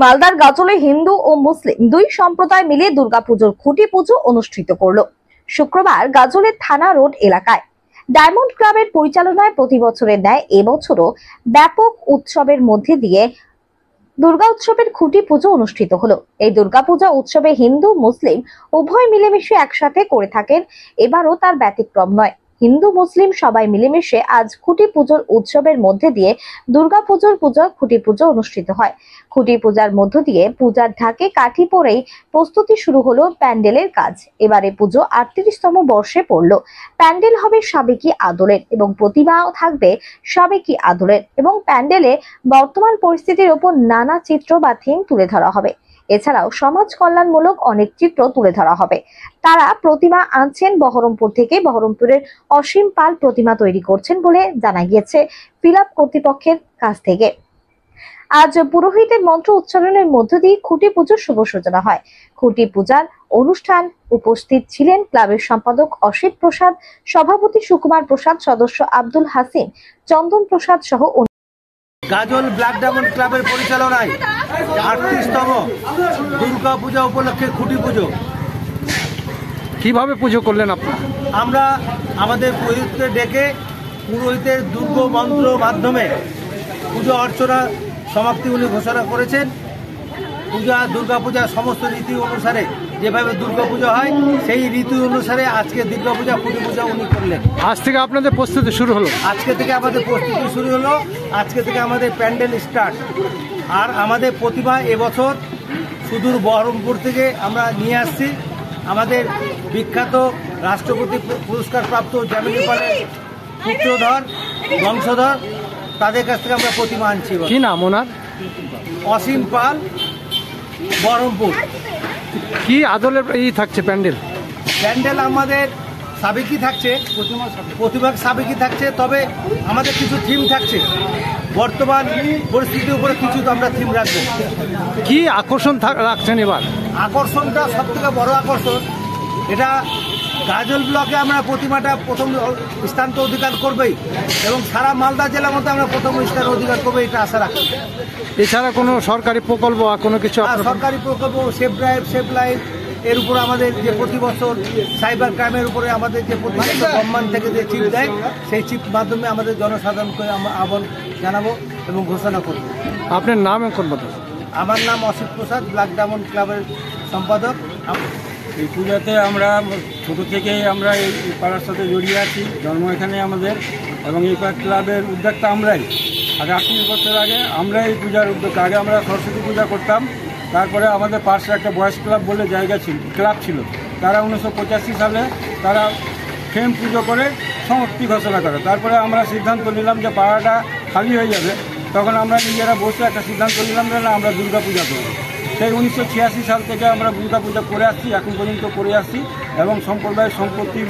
মালদার গাজলে হিন্দু ও মুসলিম দুই সম্প্রদায় মিলে দুর্গাপুজোর খুঁটি পুজো অনুষ্ঠিত করলো শুক্রবার গাজলের থানা রোড এলাকায়। ডায়মন্ড ক্লাবের পরিচালনায় প্রতি বছরের ন্যায় এবছরও ব্যাপক উৎসবের মধ্যে দিয়ে দুর্গা উৎসবের খুঁটি পুজো অনুষ্ঠিত হলো। এই দুর্গাপূজা উৎসবে হিন্দু মুসলিম উভয় মিলেমিশে একসাথে করে থাকেন, এবারও তার ব্যতিক্রম নয়। হিন্দু মুসলিম সবাই মিলেমিশে আজ খুঁটি পুজোর উৎসবের মধ্যে দিয়ে দুর্গাপুজোর খুঁটি পুজো অনুষ্ঠিত হয়। খুঁটি পূজার মধ্য দিয়ে পূজার ঢাকে কাঠি পরেই প্রস্তুতি শুরু হলো প্যান্ডেলের কাজ। এবারে পুজো 38তম বর্ষে পড়লো। প্যান্ডেল হবে সাবেকি আদলের এবং প্রতিমাও থাকবে সাবেকি আদলের এবং প্যান্ডেলে বর্তমান পরিস্থিতির উপর নানা চিত্র বা থিম তুলে ধরা হবে। এছাড়াও সমাজ কল্যাণমূলক অনেক চিত্র তুলে ধরা হবে। তারা প্রতিমা আনছেন বহরমপুর থেকে। বহরমপুরের অসীম পাল প্রতিমা তৈরি করছেন বলে জানা গিয়েছে ফিলাপ কর্তৃপক্ষের কাছ থেকে। আজ পুরোহিতের মন্ত্র উচ্চারণের মধ্য দিয়ে খুঁটি পুজোর শুভ সূচনা হয়। খুঁটি পূজার অনুষ্ঠান উপস্থিত ছিলেন ক্লাবের সম্পাদক অসিত প্রসাদ, সভাপতি সুকুমার প্রসাদ, সদস্য আব্দুল হাসিম, চন্দন প্রসাদ সহ গাজল ব্ল্যাক ডায়মন্ড ক্লাবের পরিচালনায় 38তম দুর্গা পূজা উপলক্ষে খুঁটি পুজো। কিভাবে পুজো করলেন আপনারা? আমরা আমাদের পুরোহিতকে ডেকে পুরোহিতের দুর্গ মন্ত্র মাধ্যমে পুজো অর্চনা সমাপ্তি উনি ঘোষণা করেছেন। দুর্গা পূজার সমস্ত রীতি অনুসারে যেভাবে দুর্গা পূজা হয় সেই রীতি অনুসারে আজকে দুর্গা পূজা খুঁটি পূজা উনি করলেন। আজ থেকে আপনাদের প্রস্তুতি শুরু হলো? আজকে থেকে আমাদের প্রস্তুতি শুরু হলো। আজকে থেকে আমাদের প্যান্ডেল স্টার্ট। আর আমাদের প্রতিমা এবছর সুদূর বহরমপুর থেকে আমরা নিয়ে আসছি। আমাদের বিখ্যাত রাষ্ট্রপতি পুরস্কার প্রাপ্ত জ্যামিনী পালের পুত্রধর বংশধর, তাদের কাছ থেকে আমরা প্রতিমা আনছি। কি নাম ওনার? অসীম পাল, বহরমপুর। কি আদলের থাকছে প্যান্ডেল? প্যান্ডেল আমাদের সাবেকি থাকছে, প্রতিমা সাবেকি থাকছে, তবে আমাদের কিছু থিম থাকছে। বর্তমান পরিস্থিতির উপরে কিছু আমরা থিম রাখবো। কি আকর্ষণ রাখছেন এবার? আকর্ষণটা সব থেকে বড় আকর্ষণ, এটা গাজল ব্লকে আমরা প্রতিমাটা প্রথম স্থান তো অধিকার করবেই এবং সারা মালদা জেলার মধ্যে আমরা প্রথম স্থান অধিকার করবো, এটা আশা রাখি। এছাড়া কোনো সরকারি প্রকল্প আর কোনো কিছু? সরকারি প্রকল্প সেভ লাইফ এর উপর আমাদের যে প্রতি বছর সাইবার ক্রাইমের উপরে আমাদের যে গভর্নমেন্ট থেকে যে চিপ দেয় সেই চিপ মাধ্যমে আমাদের জনসাধারণকে আমরা আহ্বান জানাবো এবং ঘোষণা করবো। আপনার নাম এখন বলুন। আমার নাম অসিত প্রসাদ, ব্ল্যাক ডায়মন্ড ক্লাবের সম্পাদক। এই পূজাতে আমরা ছোটো থেকেই আমরা এই পাড়ার সাথে জড়িয়ে আছি, জন্ম এখানে আমাদের, এবং এই ক্লাবের উদ্যোক্তা আমরাই। আগে 38 বছর আগে আমরা এই পূজার উদ্যোক্তা। আগে আমরা সরস্বতী পূজা করতাম, তারপরে আমাদের পাশে একটা বয়েজ ক্লাব বলে জায়গা ছিল, ক্লাব ছিল, তারা 1985 সালে তারা ফেম পুজো করে সমাপ্তি ঘোষণা করে। তারপরে আমরা সিদ্ধান্ত নিলাম যে পাড়াটা খালি হয়ে যাবে, তখন আমরা নিজেরা বসে একটা সিদ্ধান্ত নিলাম যে না, আমরা দুর্গা পূজা করব। সেই 1986 সাল থেকে আমরা দুর্গা পূজা করে আসছি, এখন পর্যন্ত করে আসছি, এবং সম্প্রদায়ের সম্পত্তি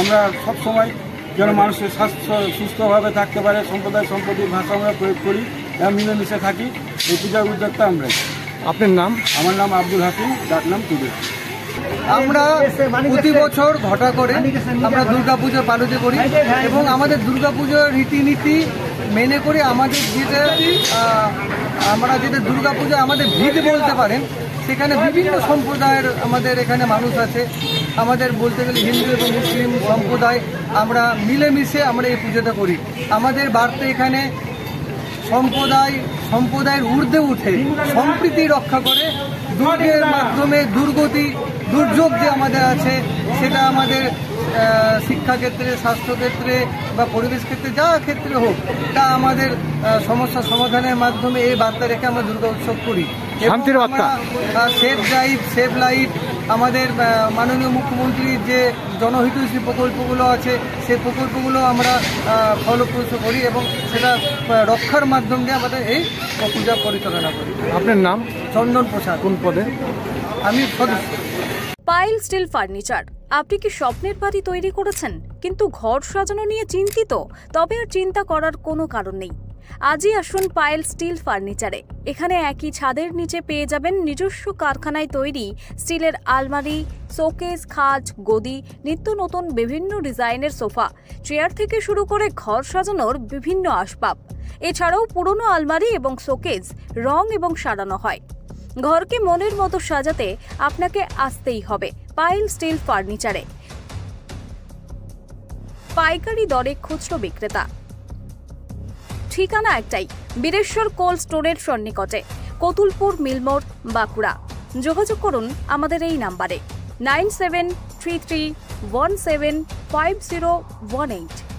আমরা সবসময় যেন মানুষের স্বাস্থ্য সুস্থভাবে থাকতে পারে, সম্প্রদায় সম্পত্তির ভাষা আমরা প্রয়োগ করি এবং মিলেমিশে থাকি। এই পূজার উদ্যোক্তা আমরাই। আপনার নাম? আমার নাম আব্দুল হাসিম, ডাক নাম টুডে। আমরা প্রতি বছর ঘটা করে আমরা দুর্গাপুজো পালন করি এবং আমাদের দুর্গাপুজোর রীতিনীতি মেনে করে আমাদের যেটা দুর্গাপুজো আমাদের ভিত বলতে পারেন, সেখানে বিভিন্ন সম্প্রদায়ের আমাদের এখানে মানুষ আছে। আমাদের বলতে গেলে হিন্দু এবং মুসলিম সম্প্রদায় আমরা মিলেমিশে আমরা এই পুজোটা করি। আমাদের বার্তা এখানে সম্প্রদায়ের ঊর্ধ্বে উঠে সম্প্রীতি রক্ষা করে দুর্গের মাধ্যমে দুর্যোগ যে আমাদের আছে সেটা আমাদের শিক্ষাক্ষেত্রে, স্বাস্থ্যক্ষেত্রে বা পরিবেশ ক্ষেত্রে, যা ক্ষেত্রে হোক, তা আমাদের সমস্যা সমাধানের মাধ্যমে এই বার্তা রেখে আমরা দুর্গা উৎসব করি। শান্তির বার্তা। সেভ লাইফ আমাদের মাননীয় মুখ্যমন্ত্রীর যে জনহিতৈষী প্রকল্পগুলো আছে সেই প্রকল্পগুলো আমরা ফলপ্রসূ করি এবং সেটা রক্ষার মাধ্যম দিয়ে আমাদের এই পূজা পরিচালনা করি। আপনার নাম? চন্দন প্রসাদ। কোন পদে? আমি সদস্য। Pile steel furniture. আপনি কি স্বপ্নের বাড়ি তৈরি করেছেন কিন্তু ঘর সাজানো নিয়ে চিন্তিত? তবে আর চিন্তা করার কোনো কারণ নেই। আজই আসুন পাইল স্টিল ফার্নিচারে। এখানে একই ছাদের নিচে পেয়ে যাবেন নিজস্ব কারখানায় তৈরি স্টিলের আলমারি, শোকেস, খাট, গদি, নিত্য নতুন বিভিন্ন ডিজাইনের সোফা, চেয়ার থেকে শুরু করে ঘর সাজানোর বিভিন্ন আসবাব। এছাড়াও পুরনো আলমারি এবং শোকেস রং এবং সারানো হয়। ঘরকে মনের মতো সাজাতে আপনাকে আসতেই হবে পায়েল স্টিল ফার্নিচারে। পাইকারি দরে খুচরো বিক্রেতা। ঠিকানা একটাই, বীরেশ্বর কোল্ড স্টোরের সন্নিকটে, কতুলপুর মিলমোড়, বাঁকুড়া। যোগাযোগ করুন আমাদের এই নাম্বারে 9733175018।